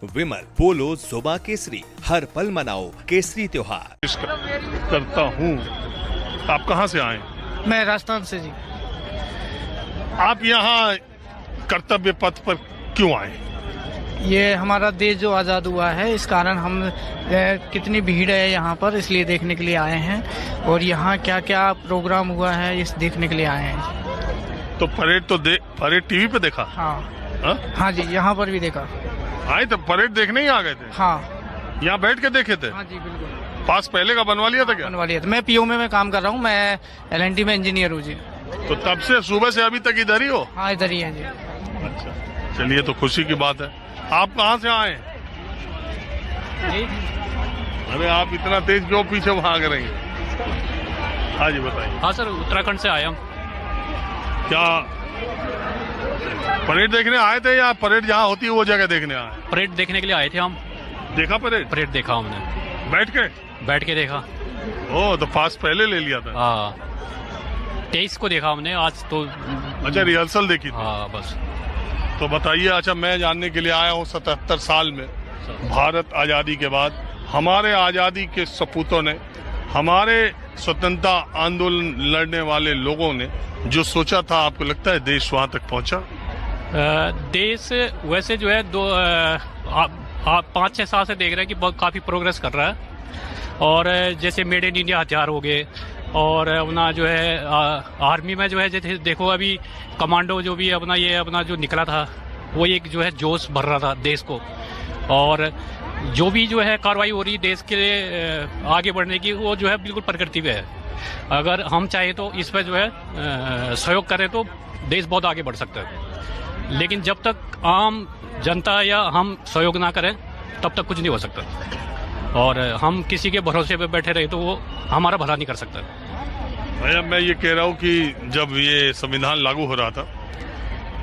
विमल पोलो जुबा केसरी, हर पल मनाओ केसरी त्योहार। करता हूँ। आप कहाँ से आए? मैं राजस्थान से जी। आप यहाँ कर्तव्य पथ पर क्यों आए? ये हमारा देश जो आज़ाद हुआ है, इस कारण हम कितनी भीड़ है यहाँ पर, इसलिए देखने के लिए आए हैं। और यहाँ क्या क्या प्रोग्राम हुआ है, इस देखने के लिए आए हैं। तो परेड परेड टीवी पे देखा? हाँ जी, यहाँ पर भी देखा। आए तो परेड देखने ही आ गए थे? हाँ। यहाँ बैठ के देखे थे? हाँ जी बिल्कुल। पास पहले का बनवा लिया था क्या? बनवा लिया था। मैं पीओ में काम कर रहा हूँ, मैं LNT में इंजीनियर हूँ जी। तो तब से सुबह से अभी तक इधर ही हो? हाँ इधर ही है जी। अच्छा, चलिए तो खुशी की बात है। आप कहाँ से आए? अरे आप इतना तेज क्यों पीछे भाग रहे हैं? हाँ जी बताइए। हाँ सर, उत्तराखंड से आया हूँ। क्या परेड देखने आए थे या परेड जहाँ होती है वो जगह देखने आए? परेड देखने के लिए आए थे हम। देखा परेड? परेड देखा हमने। बैठ के देखा। ओ तो पास पहले ले लिया था? हाँ, 23 को देखा हमने, आज तो। अच्छा, रिहर्सल देखी थी? हाँ बस। तो बताइए। अच्छा, मैं जानने के लिए आया हूँ 77 साल में भारत आजादी के बाद हमारे आजादी के सपूतों ने, हमारे स्वतंत्रता आंदोलन लड़ने वाले लोगों ने जो सोचा था, आपको लगता है देश वहां तक पहुंचा? देश वैसे जो है 5-6 साल से देख रहे हैं कि काफी प्रोग्रेस कर रहा है। और जैसे मेड इन इंडिया हथियार हो गए, और अपना जो है आर्मी में जो है, जैसे देखो अभी कमांडो जो भी अपना ये अपना जो निकला था, वो एक जो है जोश भर रहा था देश को। और जो भी जो है कार्रवाई हो रही देश के आगे बढ़ने की, वो जो है बिल्कुल प्रकृति पे है। अगर हम चाहे तो इस पर जो है सहयोग करें तो देश बहुत आगे बढ़ सकता है। लेकिन जब तक आम जनता या हम सहयोग ना करें तब तक कुछ नहीं हो सकता। और हम किसी के भरोसे पे बैठे रहे तो वो हमारा भला नहीं कर सकता। भैया मैं ये कह रहा हूँ कि जब ये संविधान लागू हो रहा था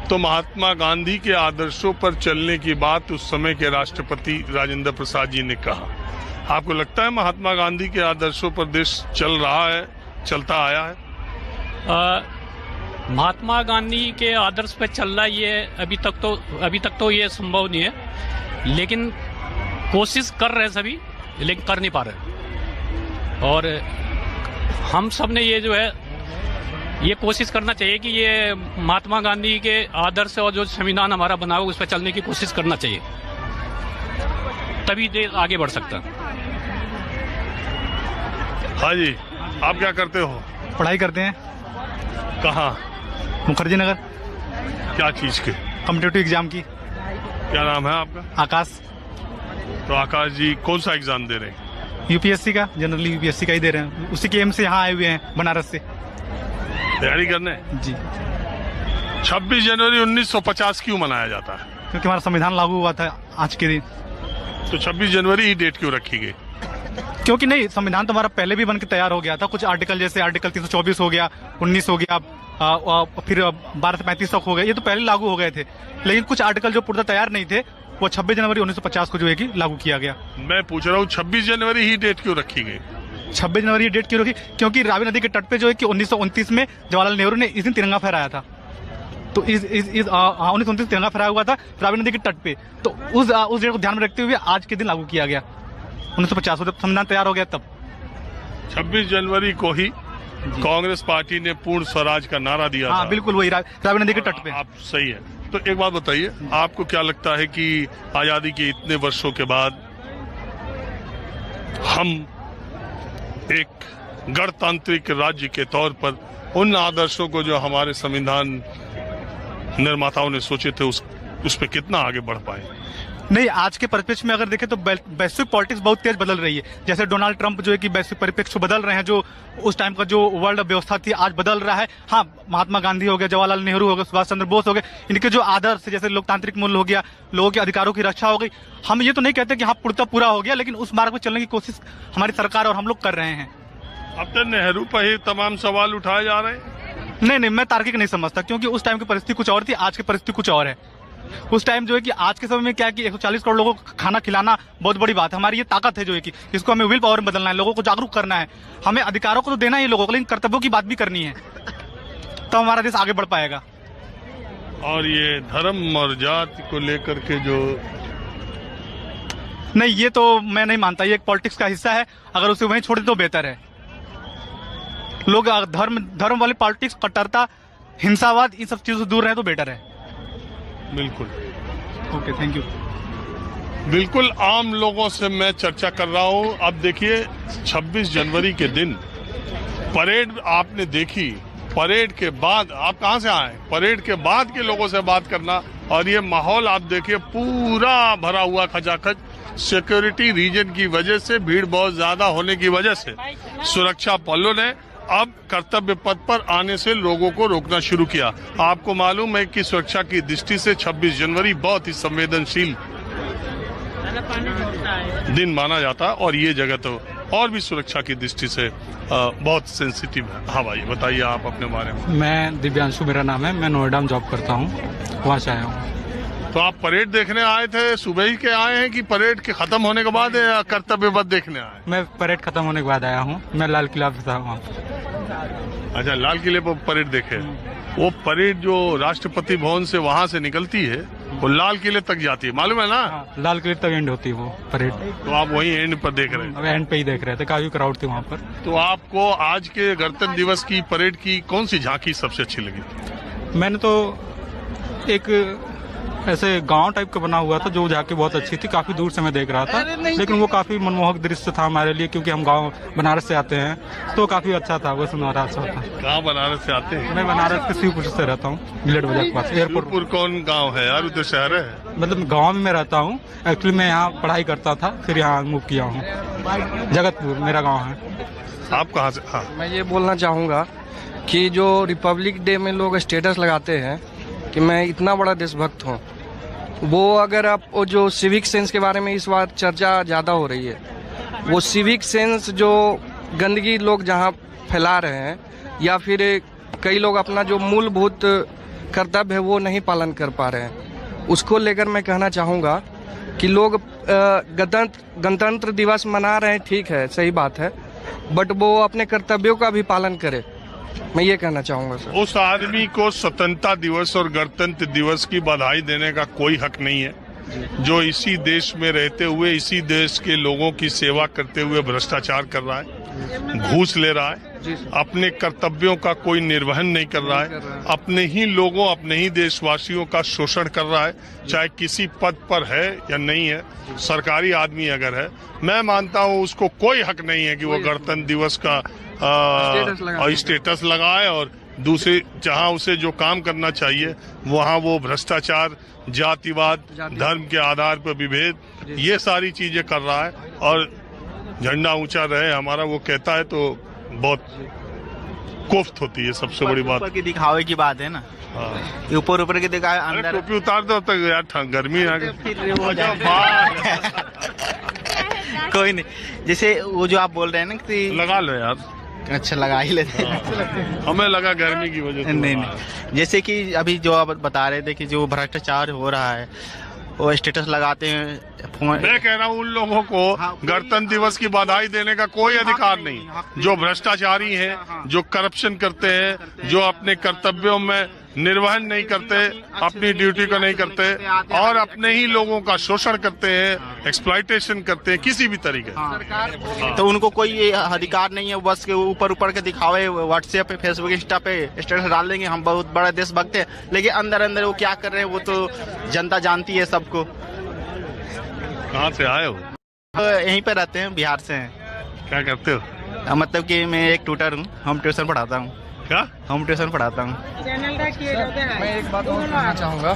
तो महात्मा गांधी के आदर्शों पर चलने की बात उस समय के राष्ट्रपति राजेंद्र प्रसाद जी ने कहा। आपको लगता है महात्मा गांधी के आदर्शों पर देश चल रहा है, चलता आया है? महात्मा गांधी के आदर्श पे चल रहा है, ये अभी तक तो ये संभव नहीं है। लेकिन कोशिश कर रहे हैं सभी, लेकिन कर नहीं पा रहे। और हम सब ने ये जो है ये कोशिश करना चाहिए कि ये महात्मा गांधी के आदर्श और जो संविधान हमारा बना हुआ उस पर चलने की कोशिश करना चाहिए, तभी देश आगे बढ़ सकता है। हाँ जी, आप क्या करते हो? पढ़ाई करते हैं। कहाँ? मुखर्जी नगर। क्या चीज के? कॉम्पिटिटिव एग्जाम की। क्या नाम है आपका? आकाश। तो आकाश जी कौन सा एग्जाम दे रहे हैं? UPSC का, जनरली UPSC का ही दे रहे हैं। उसी के एम से यहाँ आए हुए हैं, बनारस से तैयारी करने जी। 26 जनवरी 1950 क्यों मनाया जाता है? क्योंकि हमारा संविधान लागू हुआ था आज के दिन। तो 26 जनवरी ही डेट क्यों रखी गई? क्योंकि नहीं, संविधान तो हमारा पहले भी बन के तैयार हो गया था। कुछ आर्टिकल जैसे आर्टिकल 324 हो गया, 19 हो गया, फिर 12 से 35 तक हो गए, ये तो पहले लागू हो गए थे। लेकिन कुछ आर्टिकल जो पूरा तैयार नहीं थे, वो 26 जनवरी 1950 को जो है कि लागू किया गया। मैं पूछ रहा हूँ 26 जनवरी ही डेट क्यों रखी गई? 26 जनवरी डेट क्यों रखी? क्योंकि रावी नदी के तट पे जो है कि 1929 में जवाहरलाल नेहरू ने इस दिन तिरंगा फहराया था। तो इस 1929 तिरंगा फहराया हुआ था रावी नदी के तट पे। तो उस डेट को ध्यान में रखते हुए आज के दिन लागू किया गया 1950, जब संविधान तैयार हो गया तब। 26 जनवरी को ही कांग्रेस पार्टी ने पूर्ण स्वराज का नारा दिया था। बिल्कुल वही रावी नदी के तट पे। आप सही है। तो एक बात बताइए, आपको क्या लगता है कि आजादी के इतने वर्षों के बाद हम एक गणतांत्रिक राज्य के तौर पर उन आदर्शों को जो हमारे संविधान निर्माताओं ने सोचे थे उस पे कितना आगे बढ़ पाए? नहीं, आज के परिप्रेक्ष्य में अगर देखें तो वैश्विक पॉलिटिक्स बहुत तेज बदल रही है। जैसे डोनाल्ड ट्रंप जो है कि वैश्विक परिप्रेक्ष्य बदल रहे हैं, जो उस टाइम का जो वर्ल्ड व्यवस्था थी आज बदल रहा है। हाँ, महात्मा गांधी हो गया, जवाहरलाल नेहरू हो गए, सुभाष चंद्र बोस हो गए, इनके जो आदर्श जैसे लोकतांत्रिक मूल्य हो गया, लोगों के अधिकारों की रक्षा हो गई। हम ये तो नहीं कहते कि हाँ पूरा हो गया, लेकिन उस मार्ग पर चलने की कोशिश हमारी सरकार और हम लोग कर रहे हैं। अब तो नेहरू पर ही तमाम सवाल उठाए जा रहे हैं। नहीं, मैं तार्किक नहीं समझता, क्योंकि उस टाइम की परिस्थिति कुछ और थी, आज की परिस्थिति कुछ और है। उस टाइम जो है कि आज के समय में क्या कि 140 करोड़ लोगों को खाना खिलाना बहुत बड़ी बात है। हमारी ये ताकत है जो है कि इसको हमें विल पावर में बदलना है, लोगों को जागरूक करना है। हमें अधिकारों को तो देना है लोगों को, लेकिन कर्तव्यों की बात भी करनी है, तो हमारा देश आगे बढ़ पाएगा। और ये धर्म और जाति को लेकर के जो नहीं, ये तो मैं नहीं मानता, ये एक पॉलिटिक्स का हिस्सा है। अगर उसे वहीं छोड़ दे तो बेहतर है। लोग धर्म वाली पॉलिटिक्स, कट्टरता, हिंसावाद, इन सब चीजों से दूर रहे तो बेटर है। बिल्कुल। Okay, thank you. बिल्कुल आम लोगों से मैं चर्चा कर रहा हूं। अब देखिए 26 जनवरी के दिन परेड आपने देखी, परेड के बाद आप कहां से आए, परेड के बाद के लोगों से बात करना, और ये माहौल आप देखिए पूरा भरा हुआ खचाखच। सिक्योरिटी रीजन की वजह से, भीड़ बहुत ज्यादा होने की वजह से सुरक्षा बलों ने अब कर्तव्य पथ पर आने से लोगों को रोकना शुरू किया। आपको मालूम है कि सुरक्षा की दृष्टि से 26 जनवरी बहुत ही संवेदनशील दिन माना जाता है, और ये जगह तो और भी सुरक्षा की दृष्टि से बहुत सेंसिटिव है। हाँ भाई, बताइए आप अपने बारे में। मैं दिव्यांशु मेरा नाम है, मैं नोएडा में जॉब करता हूँ, वहाँ से आया हूँ। तो आप परेड देखने आए थे, सुबह ही के आए हैं कि परेड के खत्म होने के बाद कर्तव्य पथ देखने आए? मैं परेड खत्म होने के बाद आया हूँ, मैं लाल किला पे था वहाँ। अच्छा, लाल किले पर परेड देखे। वो परेड जो राष्ट्रपति भवन से वहाँ से निकलती है वो लाल किले तक जाती है, मालूम है ना? लाल किले तक एंड होती है वो परेड। तो आप वहीं एंड पर देख रहे हैं? अब एंड पे ही देख रहे थे, काफी क्राउड थी वहाँ पर। तो आपको आज के गणतंत्र दिवस की परेड की कौन सी झांकी सबसे अच्छी लगी? मैंने तो एक ऐसे गांव टाइप का बना हुआ था जो झांकी बहुत अच्छी थी, काफी दूर से मैं देख रहा था, लेकिन वो काफी मनमोहक दृश्य था हमारे लिए, क्योंकि हम गांव बनारस से आते हैं, तो काफी अच्छा था, वो सुनहरा अच्छा था। कहाँ बनारस से आते हैं? मैं बनारस के शिवपुर से रहता हूँ, बिलेट बाजार के पास एयरपोर्ट। शिवपुर कौन गाँव है यार? उधर शहर है। मतलब गांव में मैं रहता हूँ, एक्चुअली मैं यहाँ पढ़ाई करता था, फिर यहाँ मूव किया हूँ। जगतपुर मेरा गाँव है। आप कहाँ से? हाँ, मैं ये बोलना चाहूँगा कि जो रिपब्लिक डे में लोग स्टेटस लगाते हैं कि मैं इतना बड़ा देशभक्त हूँ, वो अगर आप वो जो सिविक सेंस के बारे में इस बार चर्चा ज़्यादा हो रही है, वो सिविक सेंस जो गंदगी लोग जहाँ फैला रहे हैं, या फिर कई लोग अपना जो मूलभूत कर्तव्य है वो नहीं पालन कर पा रहे हैं, उसको लेकर मैं कहना चाहूँगा कि लोग गणतंत्र दिवस मना रहे हैं, ठीक है, सही बात है, बट वो अपने कर्तव्यों का भी पालन करे, मैं ये कहना चाहूंगा सर। उस आदमी को स्वतंत्रता दिवस और गणतंत्र दिवस की बधाई देने का कोई हक नहीं है जो इसी देश में रहते हुए, इसी देश के लोगों की सेवा करते हुए भ्रष्टाचार कर रहा है, घूस ले रहा है, अपने कर्तव्यों का कोई निर्वहन नहीं कर रहा है, अपने ही लोगों, अपने ही देशवासियों का शोषण कर रहा है, चाहे किसी पद पर है या नहीं है, सरकारी आदमी अगर है। मैं मानता हूँ उसको कोई हक नहीं है कि वो गणतंत्र दिवस का स्टेटस लगाए, और दूसरे जहां उसे जो काम करना चाहिए वहां वो भ्रष्टाचार, जातिवाद, धर्म के आधार पर विभेद, ये सारी चीजें कर रहा है। और झंडा ऊंचा रहे हमारा, वो कहता है तो बहुत कोफ्त होती है, सबसे बड़ी बात। ऊपर की दिखावे की बात है ना। हाँ, ऊपर ऊपर के दिखावे, अंदर टोपी उतार दो तक यार, गर्मी आ गई। कोई नहीं, जैसे वो जो आप बोल रहे हैं ना कि लगा लो यार। अच्छा, लगा ही लेते हैं। हमें लगा गर्मी की वजह से। नहीं, जैसे कि अभी जो आप बता रहे थे कि जो भ्रष्टाचार हो रहा है, वो स्टेटस लगाते हैं। मैं कह रहा हूँ उन लोगों को गणतंत्र दिवस की बधाई देने का कोई अधिकार नहीं जो भ्रष्टाचारी हैं, जो करप्शन करते हैं, जो अपने कर्तव्यों में निर्वहन नहीं करते, अपनी ड्यूटी को नहीं करते, और अपने ही लोगों का शोषण करते हैं, एक्सप्लॉयटेशन करते हैं किसी भी तरीके से। तो उनको कोई अधिकार नहीं है, बस के ऊपर ऊपर के दिखावे, व्हाट्सएप पे, फेसबुक, इंस्टा पे स्टेटस डाल देंगे, हम बहुत बड़ा देशभक्त है, लेकिन अंदर अंदर वो क्या कर रहे हैं वो तो जनता जानती है सबको। कहाँ से आए हो? यहीं पे रहते हैं, बिहार से हैं। क्या करते हो? मतलब कि मैं एक ट्यूटर हूँ, होम ट्यूशन पढ़ाता हूँ। क्या? होम ट्यूशन पढ़ाता हूँ। मैं एक बात और कहना चाहूँगा